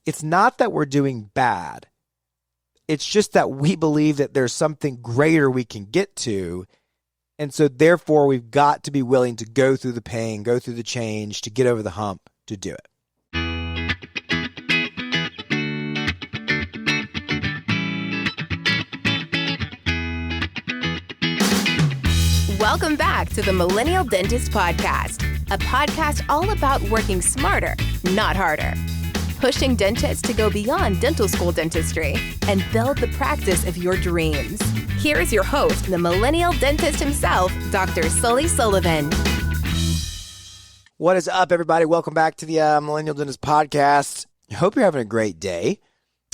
It's not that we're doing bad. It's just that we believe that there's something greater we can get to. And so therefore, we've got to be willing to go through the pain, go through the change, to get over the hump, to do it. Welcome back to the Millennial Dentist Podcast, a podcast all about working smarter, not harder. Pushing dentists to go beyond dental school dentistry and build the practice of your dreams. Here is your host, the Millennial Dentist himself, Dr. Sully Sullivan. What is up, everybody? Welcome back to the Millennial Dentist Podcast. I hope you're having a great day.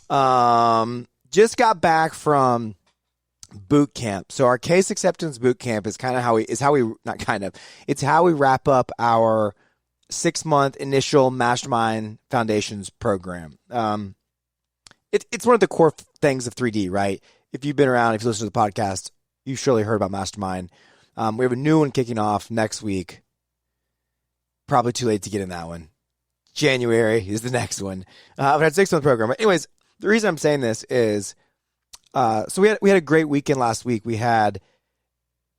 Just got back from Bootcamp. So our case acceptance bootcamp is it's how we wrap up our 6-month initial Mastermind Foundations program. It's one of the core things of 3D, right? If you've been around, if you listen to the podcast, you've surely heard about Mastermind. We have a new one kicking off next week. Probably too late to get in that one. January is the next one. We had a 6-month program. But anyways, the reason I'm saying this is, so we had a great weekend last week. We had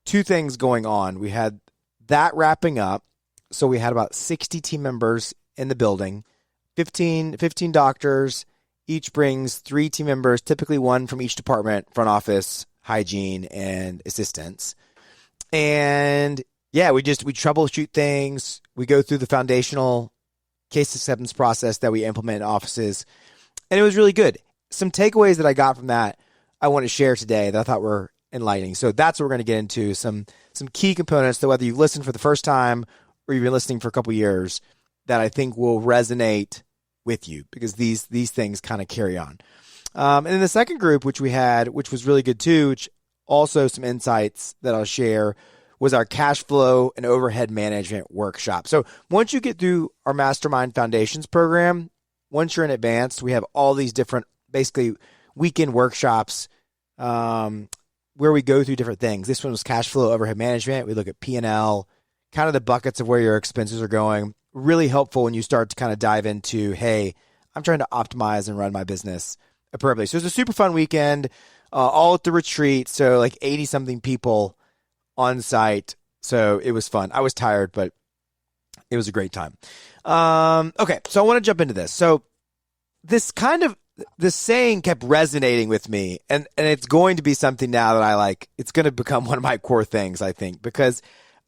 2 things going on. We had that wrapping up. So we had about 60 team members in the building, 15 doctors. Each brings 3 team members, typically 1 from each department: front office, hygiene, and assistants. And yeah, we troubleshoot things. We go through the foundational case acceptance process that we implement in offices. And it was really good. Some takeaways that I got from that I want to share today that I thought were enlightening. So that's what we're going to get into, some key components that whether you've listened for the first time or you've been listening for a couple years, that I think will resonate with you, because these things kind of carry on. And then the second group, which we had, which was really good too, which also some insights that I'll share, was our cash flow and overhead management workshop. So once you get through our Mastermind Foundations program, once you're in advanced, we have all these different, basically, weekend workshops where we go through different things. This one was cash flow, overhead management. We look at P&L, kind of the buckets of where your expenses are going. Really helpful when you start to kind of dive into, hey, I'm trying to optimize and run my business appropriately. So it was a super fun weekend, all at the retreat. So like 80-something people on site. So it was fun. I was tired, but it was a great time. Okay, so I want to jump into this. So this saying kept resonating with me, and it's going to be something now that I like. It's going to become one of my core things, I think, because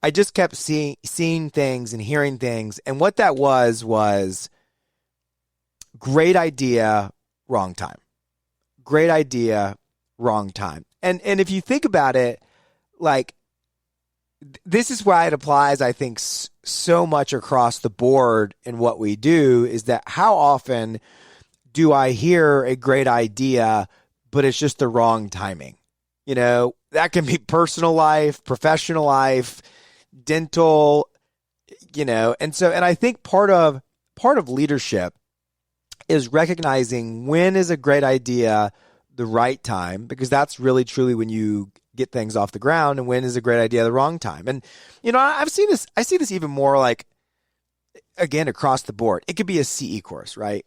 I just kept seeing things and hearing things. And what that was great idea, wrong time. Great idea, wrong time. And if you think about it, like, this is why it applies, I think, so much across the board in what we do, is that how often do I hear a great idea, but it's just the wrong timing? You know, that can be personal life, professional life, dental, you know. And I think part of leadership is recognizing when is a great idea the right time, because that's really truly when you get things off the ground, and when is a great idea the wrong time. And, you know, I see this even more, like, again, across the board. It could be a CE course, right?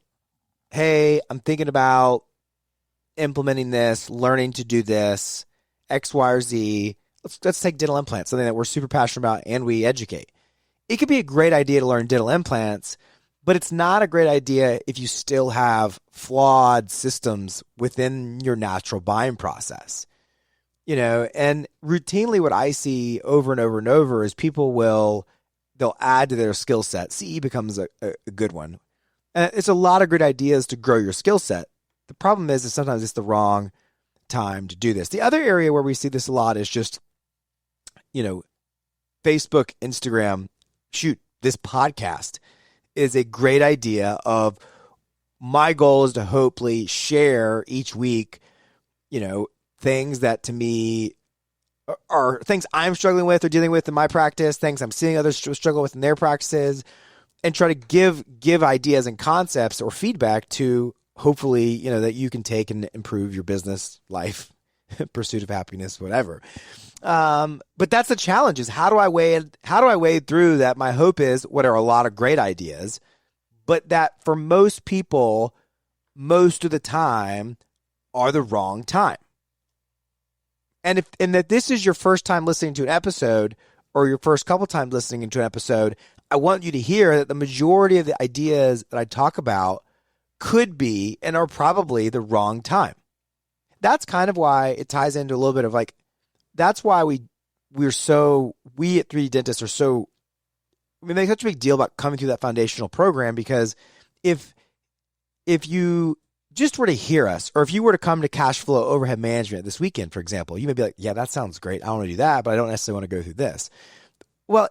Hey, I'm thinking about implementing this, learning to do this, X, Y, or Z. Let's take dental implants, something that we're super passionate about and we educate. It could be a great idea to learn dental implants, but it's not a great idea if you still have flawed systems within your natural buying process. You know, and routinely what I see over and over and over is they'll add to their skill set. CE becomes a good one. And it's a lot of great ideas to grow your skill set. The problem is sometimes it's the wrong time to do this. The other area where we see this a lot is just, you know, Facebook, Instagram, shoot, this podcast is a great idea of, my goal is to hopefully share each week, you know, things that to me are things I'm struggling with or dealing with in my practice, things I'm seeing others struggle with in their practices, and try to give ideas and concepts or feedback to hopefully, you know, that you can take and improve your business, life, pursuit of happiness, whatever. But that's the challenge, is how do I wade through that? My hope is what are a lot of great ideas, but that for most people most of the time are the wrong time. And that this is your first time listening to an episode, or your first couple times listening to an episode, I want you to hear that the majority of the ideas that I talk about could be and are probably the wrong time. That's kind of why it ties into a little bit of like, that's why we at 3D Dentists are so, we make such a big deal about coming through that foundational program, because if you just were to hear us, or if you were to come to cash flow overhead management this weekend, for example, you may be like, yeah, that sounds great. I want to do that, but I don't necessarily want to go through this. Well,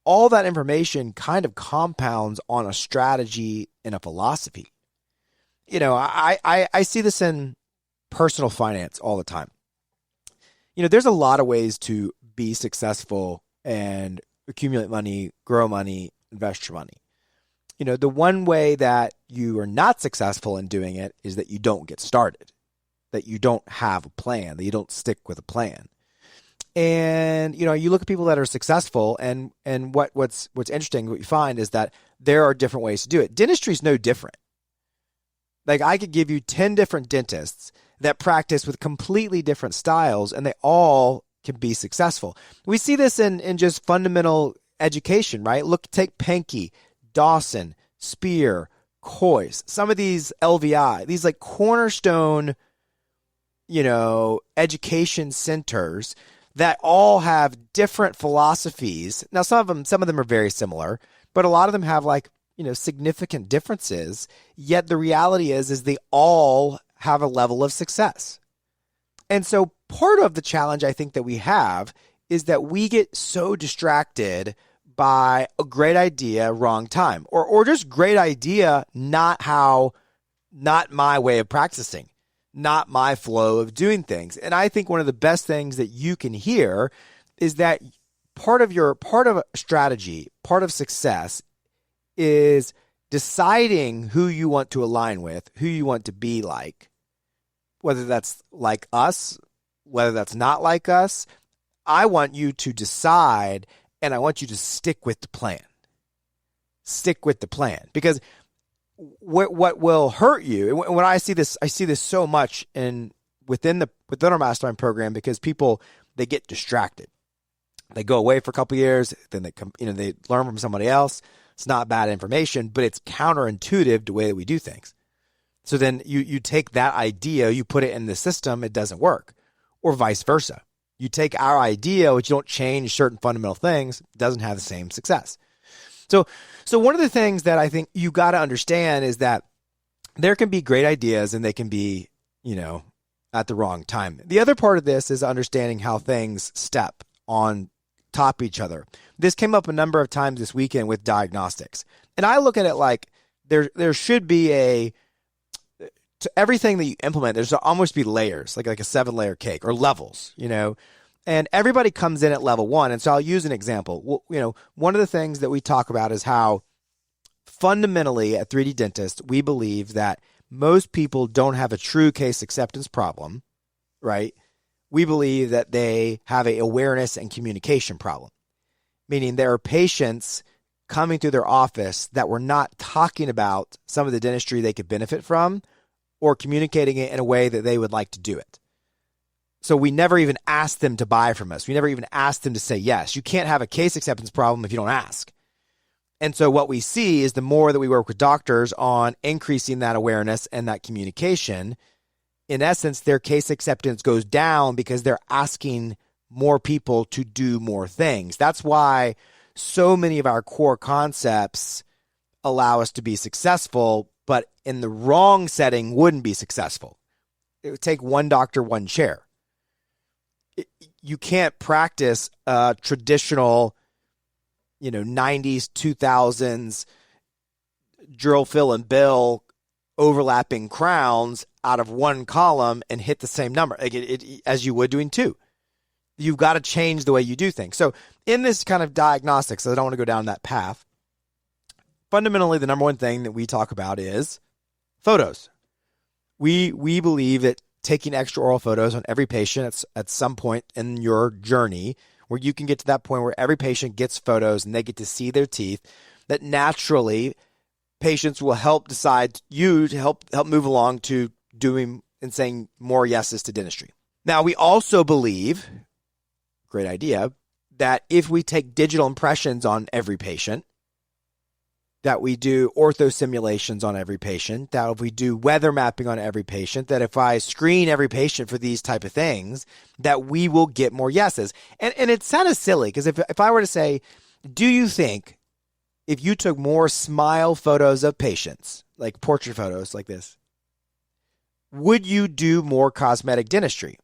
all that information kind of compounds on a strategy and a philosophy. You know, I see this in personal finance all the time. You know, there's a lot of ways to be successful and accumulate money, grow money, invest your money. You know, the one way that you are not successful in doing it is that you don't get started, that you don't have a plan, that you don't stick with a plan. And, you know, you look at people that are successful, and what's interesting, what you find is that there are different ways to do it. Dentistry is no different. Like, I could give you 10 different dentists that practice with completely different styles, and they all can be successful. We see this in just fundamental education, right? Look, take Pankey, Dawson, Spear, Coyce, some of these LVI, these like cornerstone, you know, education centers that all have different philosophies. Now, some of them are very similar, but a lot of them have like, you know, significant differences. Yet the reality is they all have a level of success. And so part of the challenge I think that we have is that we get so distracted by a great idea, wrong time, or just great idea, not my way of practicing, not my flow of doing things. And I think one of the best things that you can hear is that part of strategy, part of success is deciding who you want to align with, who you want to be like, whether that's like us, whether that's not like us. I want you to decide, and I want you to stick with the plan. Stick with the plan, because what will hurt you, and when I see this so much within our Mastermind program, because people, they get distracted. They go away for a couple of years, then they learn from somebody else. It's not bad information, but it's counterintuitive to the way that we do things. So then you take that idea, you put it in the system, it doesn't work, or vice versa. You take our idea, which you don't change certain fundamental things, doesn't have the same success. So one of the things that I think you got to understand is that there can be great ideas and they can be, you know, at the wrong time. The other part of this is understanding how things step on top of each other. This came up a number of times this weekend with diagnostics. And I look at it like there should be to everything that you implement, there's almost be layers, like a 7-layer cake, or levels, you know, and everybody comes in at level 1. And so I'll use an example. Well, you know, one of the things that we talk about is how fundamentally at 3D Dentist, we believe that most people don't have a true case acceptance problem, right? We believe that they have an awareness and communication problem, meaning there are patients coming through their office that we're not talking about some of the dentistry they could benefit from, or communicating it in a way that they would like to do it. So we never even ask them to buy from us. We never even ask them to say yes. You can't have a case acceptance problem if you don't ask. And so what we see is the more that we work with doctors on increasing that awareness and that communication, in essence, their case acceptance goes down because they're asking more people to do more things. That's why so many of our core concepts allow us to be successful, but in the wrong setting wouldn't be successful. It would take one doctor, one chair. You can't practice traditional, 90s, 2000s drill, fill, and bill overlapping crowns out of one column and hit the same number as you would doing two. You've got to change the way you do things. So in this kind of diagnostics, I don't want to go down that path. Fundamentally, the number one thing that we talk about is photos. We believe that taking extra oral photos on every patient at some point in your journey, where you can get to that point where every patient gets photos and they get to see their teeth, that naturally patients will help decide you to help move along to doing and saying more yeses to dentistry. Now, we also believe, great idea, that if we take digital impressions on every patient, that we do ortho simulations on every patient, that if we do weather mapping on every patient, that if I screen every patient for these type of things, that we will get more yeses. And it's kind of silly because if I were to say, do you think if you took more smile photos of patients, like portrait photos like this, would you do more cosmetic dentistry?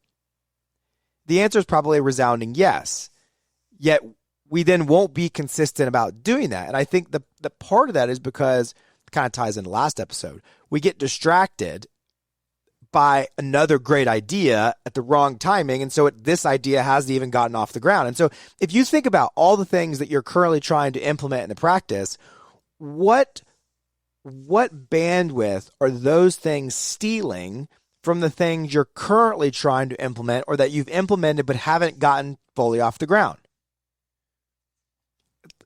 The answer is probably a resounding yes. Yet we then won't be consistent about doing that. And I think the part of that is because it kind of ties into last episode. We get distracted by another great idea at the wrong timing. And so this idea hasn't even gotten off the ground. And so if you think about all the things that you're currently trying to implement in the practice, what bandwidth are those things stealing from the things you're currently trying to implement or that you've implemented but haven't gotten fully off the ground?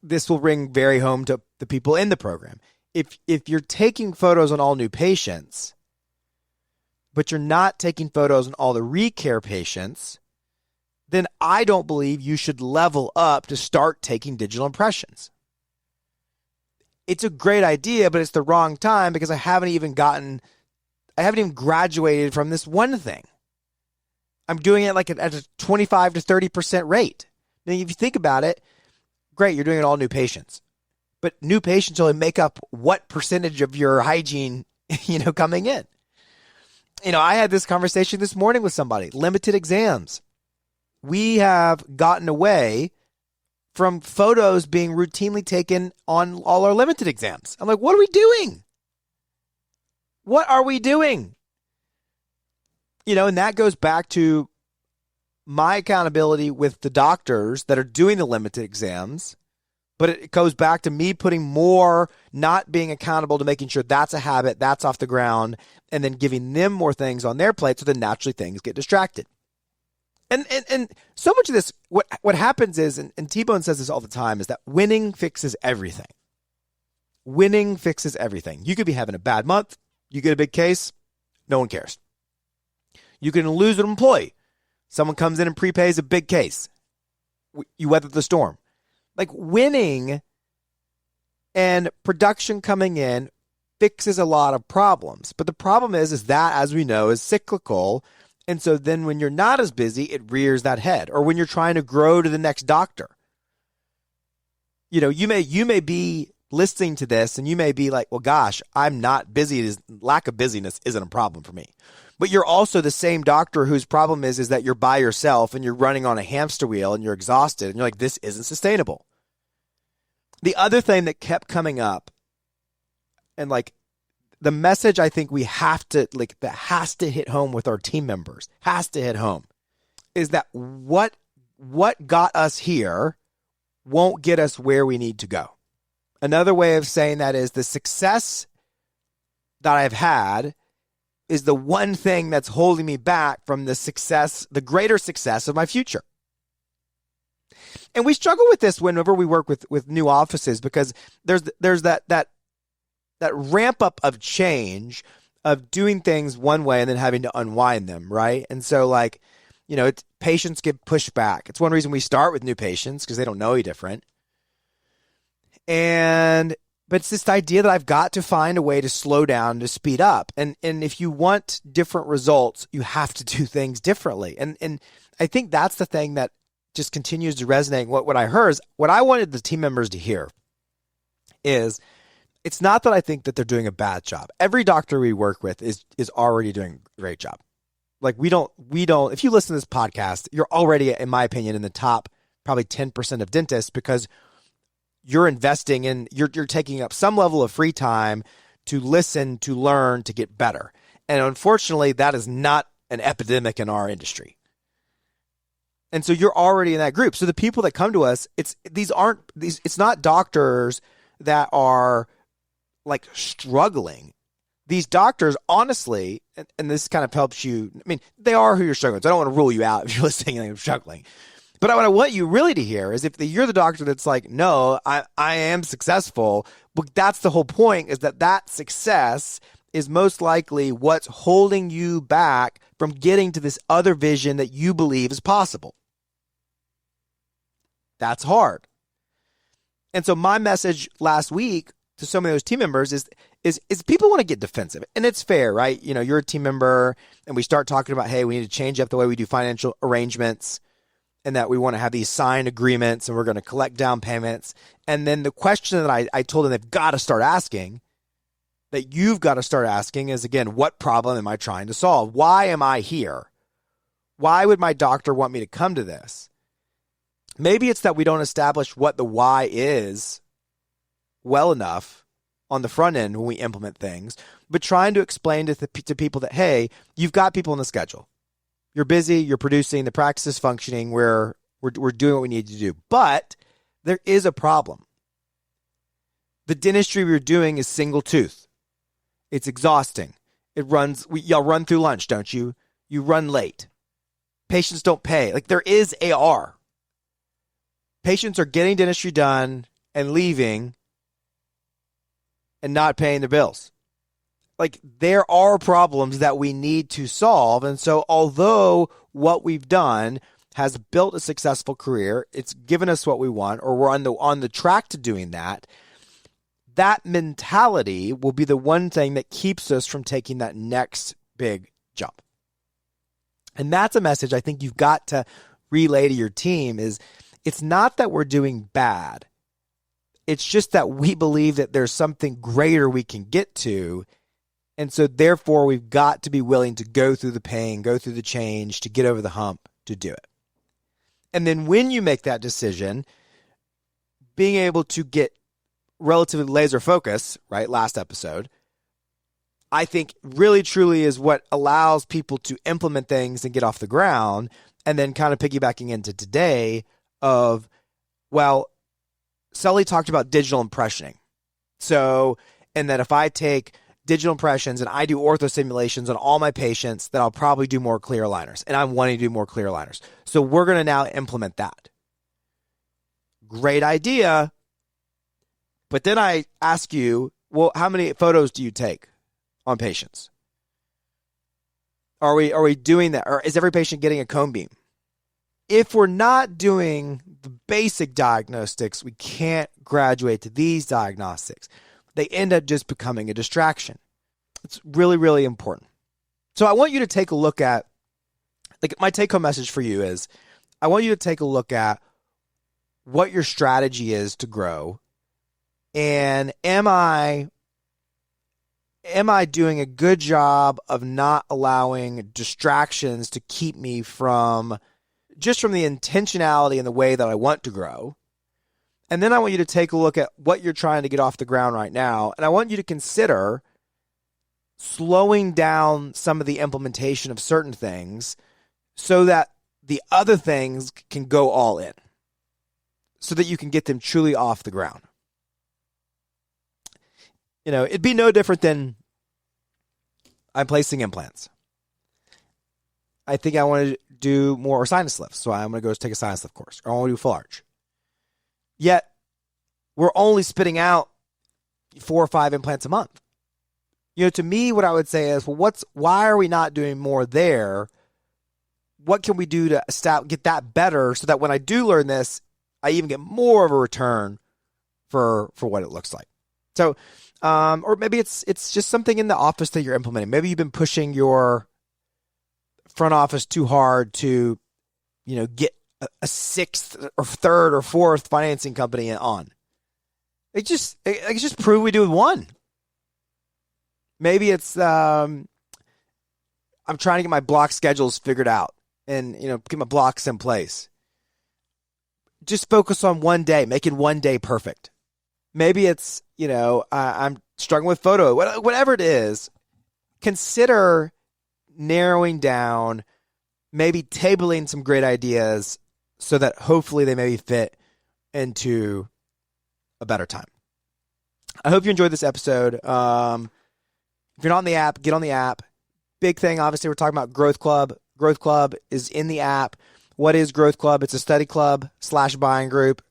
This will ring very home to the people in the program. If you're taking photos on all new patients, but you're not taking photos on all the recare patients, then I don't believe you should level up to start taking digital impressions. It's a great idea, but it's the wrong time because I haven't even graduated from this one thing. I'm doing it like at a 25 to 30% rate. Now, if you think about it, great, you're doing it all new patients. But new patients only make up what percentage of your hygiene, coming in? I had this conversation this morning with somebody. Limited exams. We have gotten away from photos being routinely taken on all our limited exams. I'm like, what are we doing? What are we doing? And that goes back to my accountability with the doctors that are doing the limited exams, but it goes back to me putting more, not being accountable to making sure that's a habit, that's off the ground, and then giving them more things on their plate so then naturally things get distracted. And so much of this, what happens is, and T-Bone says this all the time, is that winning fixes everything. Winning fixes everything. You could be having a bad month, you get a big case, no one cares. You can lose an employee. Someone comes in and prepays a big case. You weather the storm. Like winning and production coming in fixes a lot of problems. But the problem is that, as we know, is cyclical. And so then when you're not as busy, it rears that head. Or when you're trying to grow to the next doctor. You may be listening to this and you may be like, well, gosh, I'm not busy. Lack of busyness isn't a problem for me. But you're also the same doctor whose problem is that you're by yourself and you're running on a hamster wheel and you're exhausted and you're like, this isn't sustainable. The other thing that kept coming up, and like the message I think we have to, like, that has to hit home with our team members, has to hit home, is that what got us here won't get us where we need to go. Another way of saying that is the success that I've had is the one thing that's holding me back from the greater success of my future. And we struggle with this whenever we work with new offices because there's that ramp up of change of doing things one way and then having to unwind them, right? And so patients get pushed back. It's one reason we start with new patients because they don't know any different. But it's this idea that I've got to find a way to slow down, to speed up. And if you want different results, you have to do things differently. And I think that's the thing that just continues to resonate. What I heard is, what I wanted the team members to hear is, it's not that I think that they're doing a bad job. Every doctor we work with is already doing a great job. Like we don't, if you listen to this podcast, you're already, in my opinion, in the top probably 10% of dentists because you're investing in, you're taking up some level of free time to listen, to learn, to get better. And unfortunately, that is not an epidemic in our industry. And so you're already in that group. So the people that come to us, it's not doctors that are like struggling. These doctors, honestly, and this kind of helps you. I mean, they are who you're struggling with. So I don't want to rule you out if you're listening and you're struggling. But what I want you really to hear is if you're the doctor that's like, no, I am successful, but that's the whole point, is that success is most likely what's holding you back from getting to this other vision that you believe is possible. That's hard. And so my message last week to some of those team members is people want to get defensive. And it's fair, right? You know, you're a team member and we start talking about, hey, we need to change up the way we do financial arrangements and that we want to have these signed agreements and we're going to collect down payments. And then the question that I told them they've got to start asking, that you've got to start asking is, again, what problem am I trying to solve? Why am I here? Why would my doctor want me to come to this? Maybe it's that we don't establish what the why is well enough on the front end when we implement things, but trying to explain to people that, hey, you've got people on the schedule. You're busy, you're producing, the practice is functioning, we're doing what we need to do. But there is a problem. The dentistry we're doing is single tooth. It's exhausting. Y'all run through lunch, don't you? You run late. Patients don't pay. Like, there is AR. Patients are getting dentistry done and leaving and not paying their bills. Like, there are problems that we need to solve. And so although what we've done has built a successful career, it's given us what we want, or we're on the track to doing that, that mentality will be the one thing that keeps us from taking that next big jump. And that's a message I think you've got to relay to your team is, it's not that we're doing bad. It's just that we believe that there's something greater we can get to. And so therefore we've got to be willing to go through the pain, go through the change to get over the hump to do it. And then when you make that decision, being able to get relatively laser focus, right? Last episode, I think really truly is what allows people to implement things and get off the ground. And then kind of piggybacking into today of, well, Sully talked about digital impressioning. So, and that if I take digital impressions and I do ortho simulations on all my patients, then I'll probably do more clear aligners. And I'm wanting to do more clear aligners. So we're going to now implement that. Great idea. But then I ask you, well, how many photos do you take on patients? Are we doing that? Or is every patient getting a cone beam? If we're not doing the basic diagnostics, we can't graduate to these diagnostics. They end up just becoming a distraction. It's really, really important. So I want you to take a look at, like, my take-home message for you is, I want you to take a look at what your strategy is to grow. And am I doing a good job of not allowing distractions to keep me from the intentionality and the way that I want to grow? And then I want you to take a look at what you're trying to get off the ground right now. And I want you to consider slowing down some of the implementation of certain things so that the other things can go all in, so that you can get them truly off the ground. You know, it'd be no different than I'm placing implants. I think I want to do more sinus lifts, so I'm going to go take a sinus lift course, or I want to do full arch. Yet, we're only spitting out 4 or 5 implants a month. You know, to me, what I would say is, well, why are we not doing more there? What can we do to get that better so that when I do learn this, I even get more of a return for what it looks like? So, or maybe it's just something in the office that you're implementing. Maybe you've been pushing your front office too hard to, you know, get a 6th or 3rd or 4th financing company on. It just prove we do with one. Maybe it's I'm trying to get my block schedules figured out and, you know, get my blocks in place. Just focus on one day, making one day perfect. Maybe it's, you know, I'm struggling with photo, whatever it is. Consider narrowing down, maybe tabling some great ideas so that hopefully they maybe fit into a better time. I hope you enjoyed this episode. If you're not on the app, get on the app. Big thing, obviously, we're talking about Growth Club. Growth Club is in the app. What is Growth Club? It's a study club / buying group.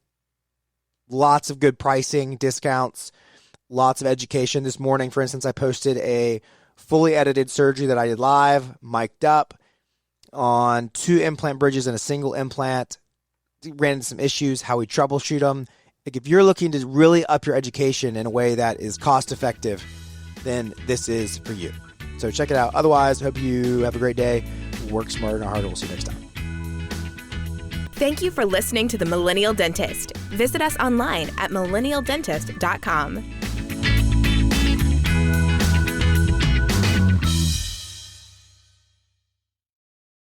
Lots of good pricing, discounts, lots of education. This morning, for instance, I posted a fully edited surgery that I did live, mic'd up on 2 implant bridges and a single implant. Ran into some issues, how we troubleshoot them. Like if you're looking to really up your education in a way that is cost effective, then this is for you. So check it out. Otherwise, hope you have a great day. Work smarter, not harder. We'll see you next time. Thank you for listening to The Millennial Dentist. Visit us online at millennialdentist.com.